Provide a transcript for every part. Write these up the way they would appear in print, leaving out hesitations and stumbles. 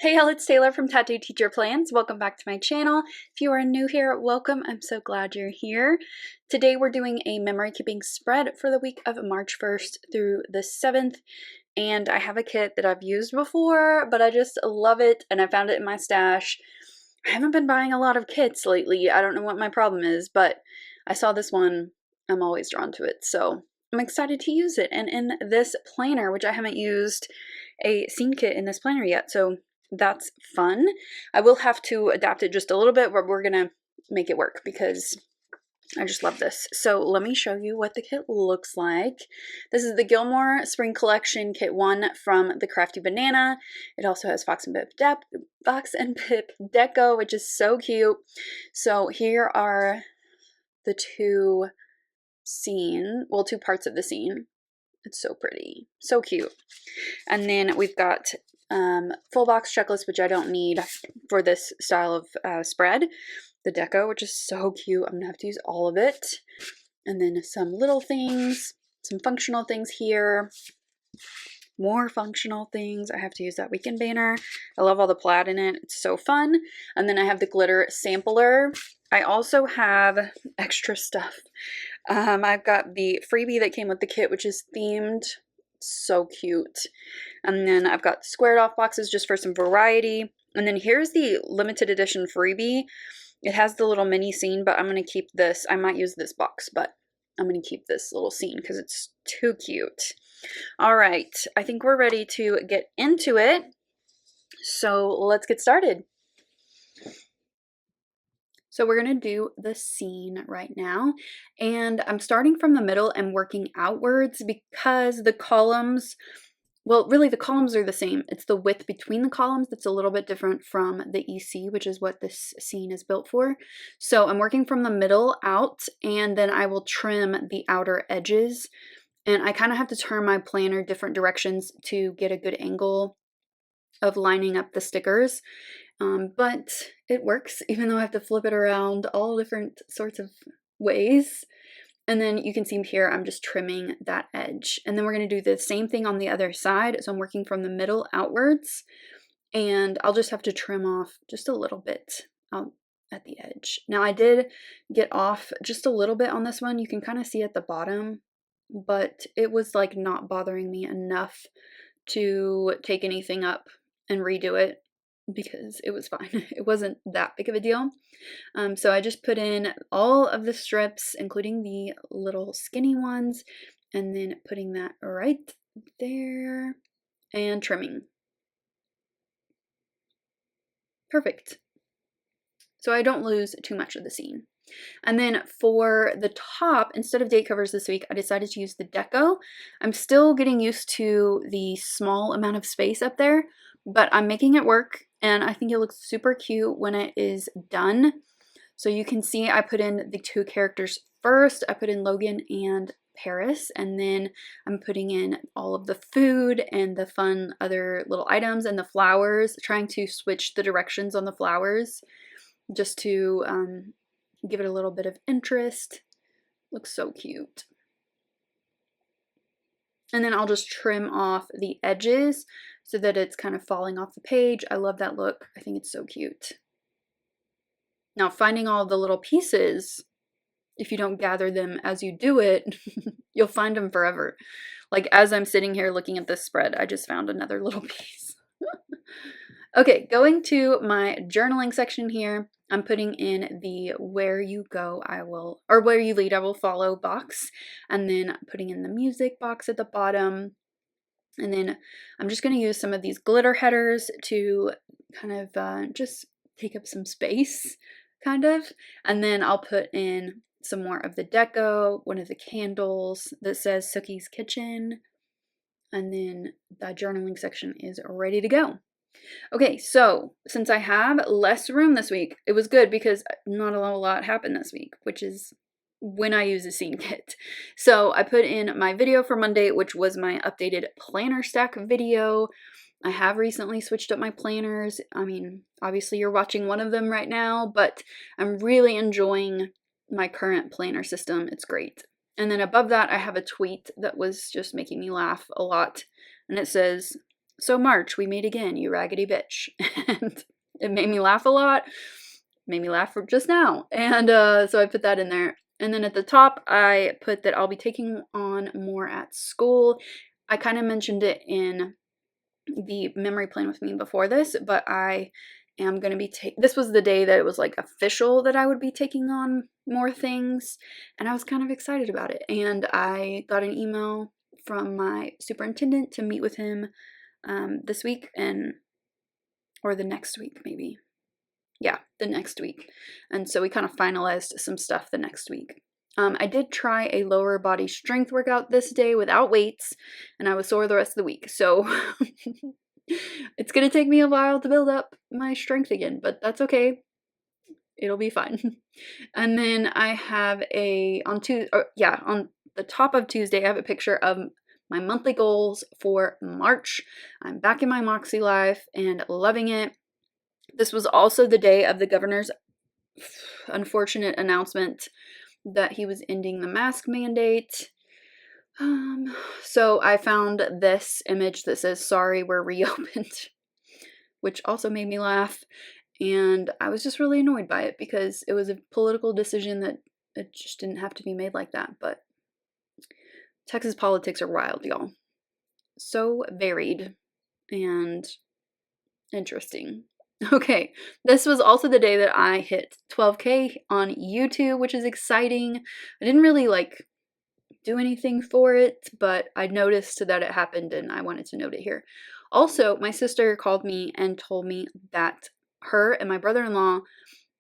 Hey y'all, it's Taylor from Tattooed Teacher Plans. Welcome back to my channel. If you are new here, welcome. I'm so glad you're here. Today we're doing a memory keeping spread for the week of March 1st through the 7th. And I have a kit that I've used before, but I just love it and I found it in my stash. I haven't been buying a lot of kits lately. I don't know what my problem is, but I saw this one. I'm always drawn to it, so I'm excited to use it. And in this planner, which I haven't used a scene kit in this planner yet, so that's fun. I will have to adapt it just a little bit, but we're gonna make it work because I just love this. So let me show you what the kit looks like. This is the Gilmore Spring Collection Kit 1 from the Crafty Banana. It also has Fox and Pip deco, which is so cute. So here are the two parts of the scene. It's so pretty, so cute. And then we've got full box checklist, which I don't need for this style of spread. The deco, which is so cute. I'm gonna have to use all of it. And then some little things, some functional things here. More functional things. I have to use that weekend banner. I love all the plaid in it. It's so fun. And then I have the glitter sampler. I also have extra stuff. I've got the freebie that came with the kit, which is themed. So cute. And then I've got squared off boxes just for some variety. And then here's the limited edition freebie. It has the little mini scene, but I'm going to keep this. I might use this box, but I'm going to keep this little scene because it's too cute. All right, I think we're ready to get into it. So let's get started. So we're going to do the scene right now, and I'm starting from the middle and working outwards because the columns, well, really the columns are the same. It's the width between the columns that's a little bit different from the EC, which is what this scene is built for. So I'm working from the middle out, and then I will trim the outer edges, and I kind of have to turn my planner different directions to get a good angle of lining up the stickers. But it works, even though I have to flip it around all different sorts of ways. And then you can see here, I'm just trimming that edge. And then we're going to do the same thing on the other side. So I'm working from the middle outwards, and I'll just have to trim off just a little bit out at the edge. Now I did get off just a little bit on this one. You can kind of see at the bottom, but it was like not bothering me enough to take anything up and redo it, because it was fine. It wasn't that big of a deal. So I just put in all of the strips, including the little skinny ones, and then putting that right there and trimming. Perfect. So I don't lose too much of the scene. And then for the top, instead of date covers this week, I decided to use the deco. I'm still getting used to the small amount of space up there, but I'm making it work, and I think it looks super cute when it is done. So you can see I put in the two characters first. I put in Logan and Paris, and then I'm putting in all of the food and the fun other little items and the flowers, trying to switch the directions on the flowers just to give it a little bit of interest. Looks so cute. And then I'll just trim off the edges so that it's kind of falling off the page. I love that look. I think it's so cute. Now, finding all the little pieces, if you don't gather them as you do it, you'll find them forever. Like as I'm sitting here looking at this spread, I just found another little piece. Okay, going to my journaling section here, I'm putting in the where you go, where you lead, I will follow box, and then putting in the music box at the bottom. And then I'm just going to use some of these glitter headers to kind of just take up some space, kind of. And then I'll put in some more of the deco, one of the candles that says Sookie's Kitchen. And then the journaling section is ready to go. Okay, so since I have less room this week, it was good because not a lot happened this week, which is when I use a scene kit. So I put in my video for Monday, which was my updated planner stack video. I have recently switched up my planners. I mean, obviously you're watching one of them right now, but I'm really enjoying my current planner system. It's great. And then above that, I have a tweet that was just making me laugh a lot. And it says, So March, we meet again, you raggedy bitch. And it made me laugh a lot. Made me laugh for just now. And so I put that in there. And then at the top, I put that I'll be taking on more at school. I kind of mentioned it in the memory plan with me before this, but I am going to be this was the day that it was like official that I would be taking on more things, and I was kind of excited about it. And I got an email from my superintendent to meet with him this week or the next week, maybe. Yeah, the next week. And so we kind of finalized some stuff the next week. I did try a lower body strength workout this day without weights, and I was sore the rest of the week. So it's going to take me a while to build up my strength again, but that's okay. It'll be fine. And then I have on the top of Tuesday, I have a picture of my monthly goals for March. I'm back in my Moxie life and loving it. This was also the day of the governor's unfortunate announcement that he was ending the mask mandate. So I found this image that says, "Sorry, we're reopened," which also made me laugh. And I was just really annoyed by it because it was a political decision that it just didn't have to be made like that. But Texas politics are wild, y'all. So varied and interesting. Okay, this was also the day that I hit 12K on YouTube, which is exciting. I didn't really do anything for it, but I noticed that it happened and I wanted to note it here. Also, my sister called me and told me that her and my brother-in-law,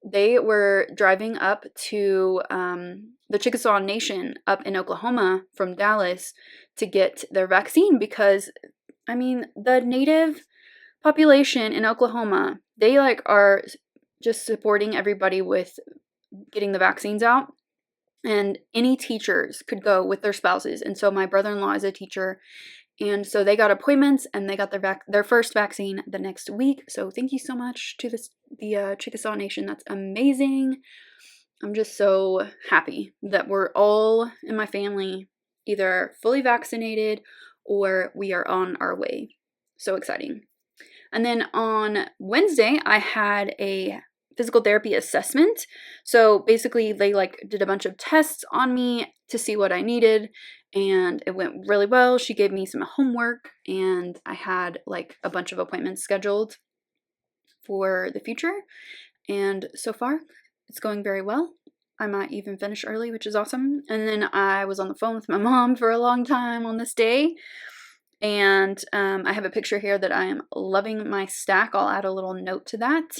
they were driving up to the Chickasaw Nation up in Oklahoma from Dallas to get their vaccine because, I mean, the native population in Oklahoma, they are just supporting everybody with getting the vaccines out, and any teachers could go with their spouses. And so my brother-in-law is a teacher, and so they got appointments and they got their first vaccine the next week. So thank you so much to the Chickasaw Nation. That's amazing. I'm just so happy that we're all in my family either fully vaccinated or we are on our way. So exciting. And then on Wednesday, I had a physical therapy assessment. So basically, they did a bunch of tests on me to see what I needed, and it went really well. She gave me some homework, and I had a bunch of appointments scheduled for the future. And so far, it's going very well. I might even finish early, which is awesome. And then I was on the phone with my mom for a long time on this day. And I have a picture here that I am loving my stack. I'll add a little note to that.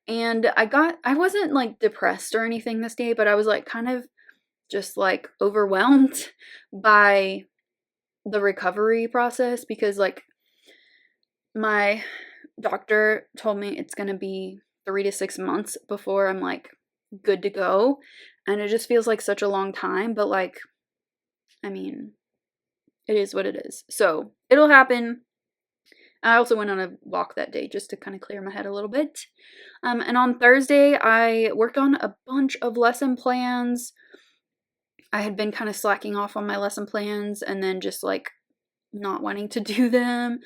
And I wasn't depressed or anything this day, but I was kind of just overwhelmed by the recovery process because my doctor told me it's going to be 3 to 6 months before I'm good to go. And it just feels like such a long time, but I mean, it is what it is. So it'll happen. I also went on a walk that day just to kind of clear my head a little bit. And on Thursday, I worked on a bunch of lesson plans. I had been kind of slacking off on my lesson plans and then just not wanting to do them.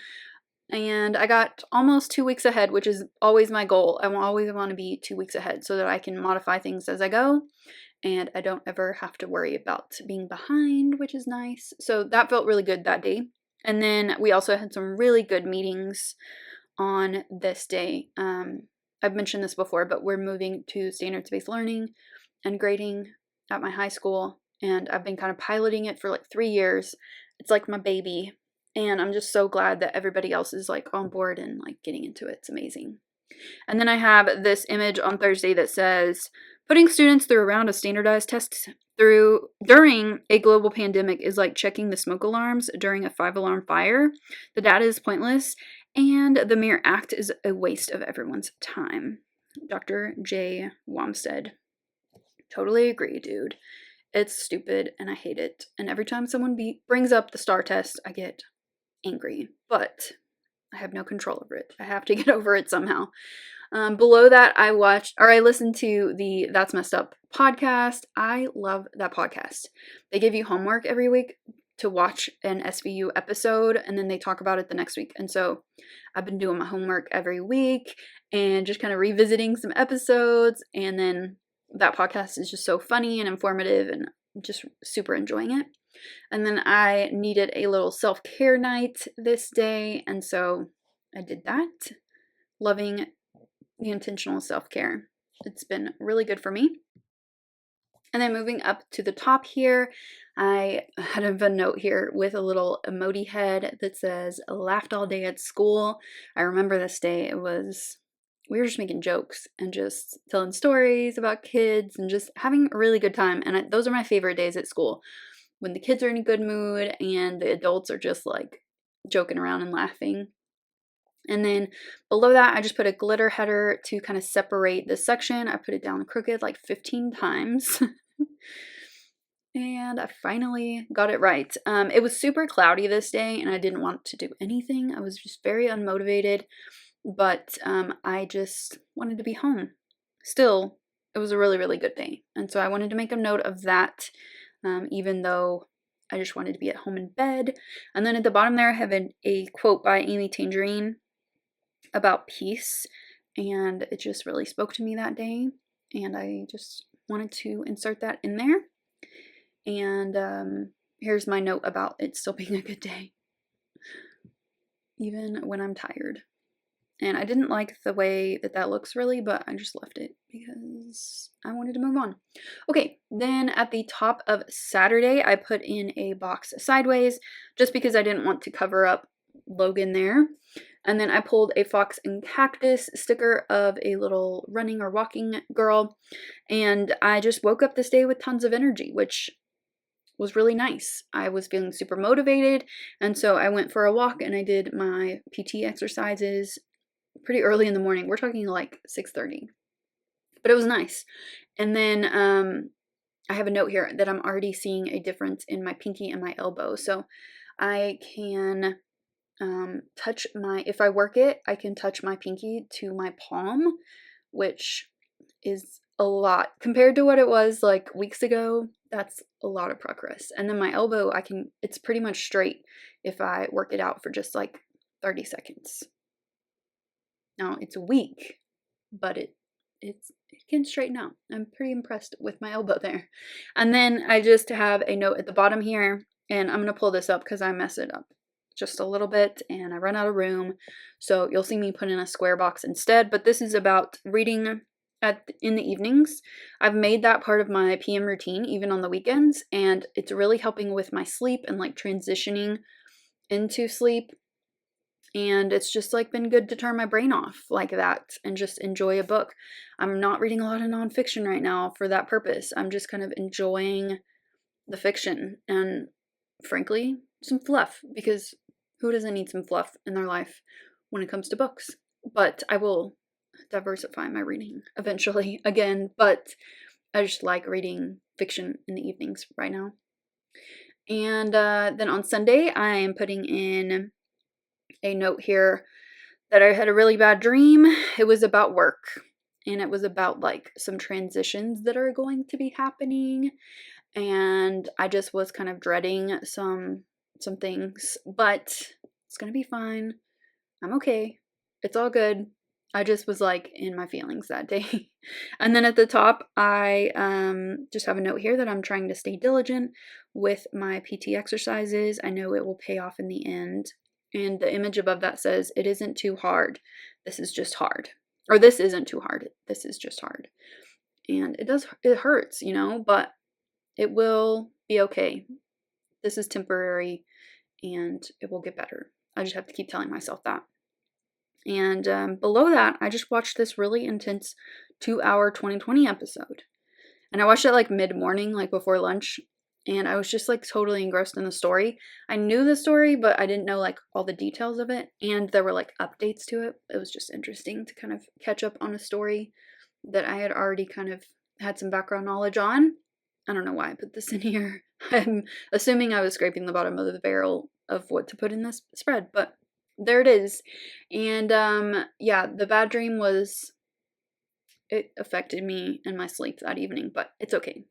And I got almost 2 weeks ahead, which is always my goal. I always want to be 2 weeks ahead so that I can modify things as I go. And I don't ever have to worry about being behind, which is nice. So that felt really good that day. And then we also had some really good meetings on this day. I've mentioned this before, but we're moving to standards-based learning and grading at my high school. And I've been kind of piloting it for 3 years. It's like my baby. And I'm just so glad that everybody else is on board and getting into it. It's amazing. And then I have this image on Thursday that says, putting students through a round of standardized tests during a global pandemic is like checking the smoke alarms during a 5-alarm fire. The data is pointless, and the mere act is a waste of everyone's time. Dr. J. Wamstead. Totally agree, dude. It's stupid, and I hate it. And every time someone brings up the STAR test, I get angry. But I have no control over it. I have to get over it somehow. Below that, I listened to the That's Messed Up podcast. I love that podcast. They give you homework every week. to watch an SVU episode, and then they talk about it the next week. And so I've been doing my homework every week and just kind of revisiting some episodes, and then that podcast is just so funny and informative, and I'm just super enjoying it. And then I needed a little self-care night this day, and so I did that. Loving the intentional self-care. It's been really good for me. And then moving up to the top here, I had a note here with a little emoji head that says, laughed all day at school. I remember this day. We were just making jokes and just telling stories about kids and just having a really good time. And those are my favorite days at school, when the kids are in a good mood and the adults are just like joking around and laughing. And then below that, I just put a glitter header to kind of separate this section. I put it down crooked like 15 times. And I finally got it right. It was super cloudy this day, and I didn't want to do anything. I was just very unmotivated, but I just wanted to be home. Still, it was a really, really good day. And so I wanted to make a note of that, even though I just wanted to be at home in bed. And then at the bottom there, I have a quote by Amy Tangerine about peace, and it just really spoke to me that day, and I just wanted to insert that in there. And here's my note about it still being a good day, even when I'm tired. And I didn't like the way that looks really, but I just left it because I wanted to move on. Okay, then at the top of Saturday, I put in a box sideways just because I didn't want to cover up Logan there. And then I pulled a fox and cactus sticker of a little running or walking girl. And I just woke up this day with tons of energy, which was really nice. I was feeling super motivated. And so I went for a walk and I did my PT exercises pretty early in the morning. We're talking like 6:30. But it was nice. And then I have a note here that I'm already seeing a difference in my pinky and my elbow. So I can touch if I work it, I can touch my pinky to my palm, which is a lot compared to what it was like weeks ago. That's a lot of progress. And then my elbow, it's pretty much straight if I work it out for just like 30 seconds. Now it's weak, but it can straighten out. I'm pretty impressed with my elbow there. And then I just have a note at the bottom here, and I'm going to pull this up because I mess it up just a little bit and I run out of room. So you'll see me put in a square box instead, but this is about reading in the evenings. I've made that part of my PM routine even on the weekends, and it's really helping with my sleep and like transitioning into sleep. And it's just like been good to turn my brain off like that and just enjoy a book. I'm not reading a lot of nonfiction right now for that purpose. I'm just kind of enjoying the fiction and, frankly, some fluff, because who doesn't need some fluff in their life when it comes to books? But I will diversify my reading eventually again, but I just like reading fiction in the evenings right now. And then on Sunday, I am putting in a note here that I had a really bad dream. It was about work, and it was about like some transitions that are going to be happening, and I just was kind of dreading some things, but it's gonna be fine. I'm okay. It's all good. I just was like in my feelings that day. And then at the top, I just have a note here that I'm trying to stay diligent with my PT exercises. I know it will pay off in the end. And the image above that says, it isn't too hard. This is just hard. Or this isn't too hard. This is just hard. And it hurts, but it will be okay. This is temporary and it will get better. I just have to keep telling myself that. And below that, I just watched this really intense 2-hour 2020 episode. And I watched it like mid-morning, like before lunch. And I was just like totally engrossed in the story. I knew the story, but I didn't know like all the details of it. And there were like updates to it. It was just interesting to kind of catch up on a story that I had already kind of had some background knowledge on. I don't know why I put this in here. I'm assuming I was scraping the bottom of the barrel of what to put in this spread, but there it is. And yeah, the bad dream it affected me and my sleep that evening, but it's okay.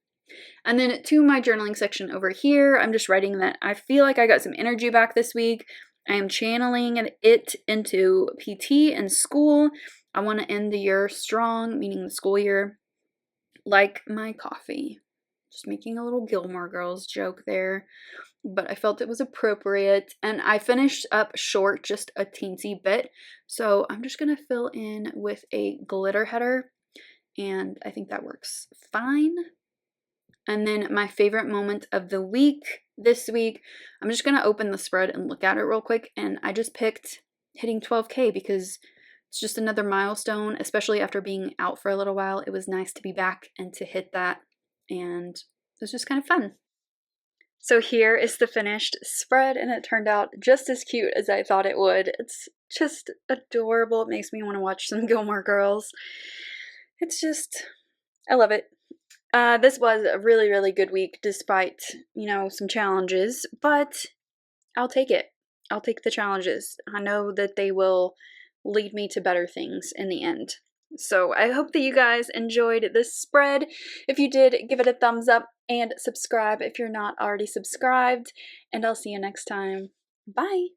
And then to my journaling section over here, I'm just writing that I feel like I got some energy back this week. I am channeling it into PT and school. I want to end the year strong, meaning the school year, like my coffee. Just making a little Gilmore Girls joke there, but I felt it was appropriate. And I finished up short just a teensy bit, so I'm just going to fill in with a glitter header, and I think that works fine. And then my favorite moment of the week this week, I'm just going to open the spread and look at it real quick. And I just picked hitting 12K because it's just another milestone, especially after being out for a little while. It was nice to be back and to hit that. And it was just kind of fun. So here is the finished spread, and it turned out just as cute as I thought it would. It's just adorable. It makes me want to watch some Gilmore Girls. It's just, I love it. This was a really, really good week despite, some challenges, but I'll take it. I'll take the challenges. I know that they will lead me to better things in the end. So I hope that you guys enjoyed this spread. If you did, give it a thumbs up and subscribe if you're not already subscribed, and I'll see you next time. Bye!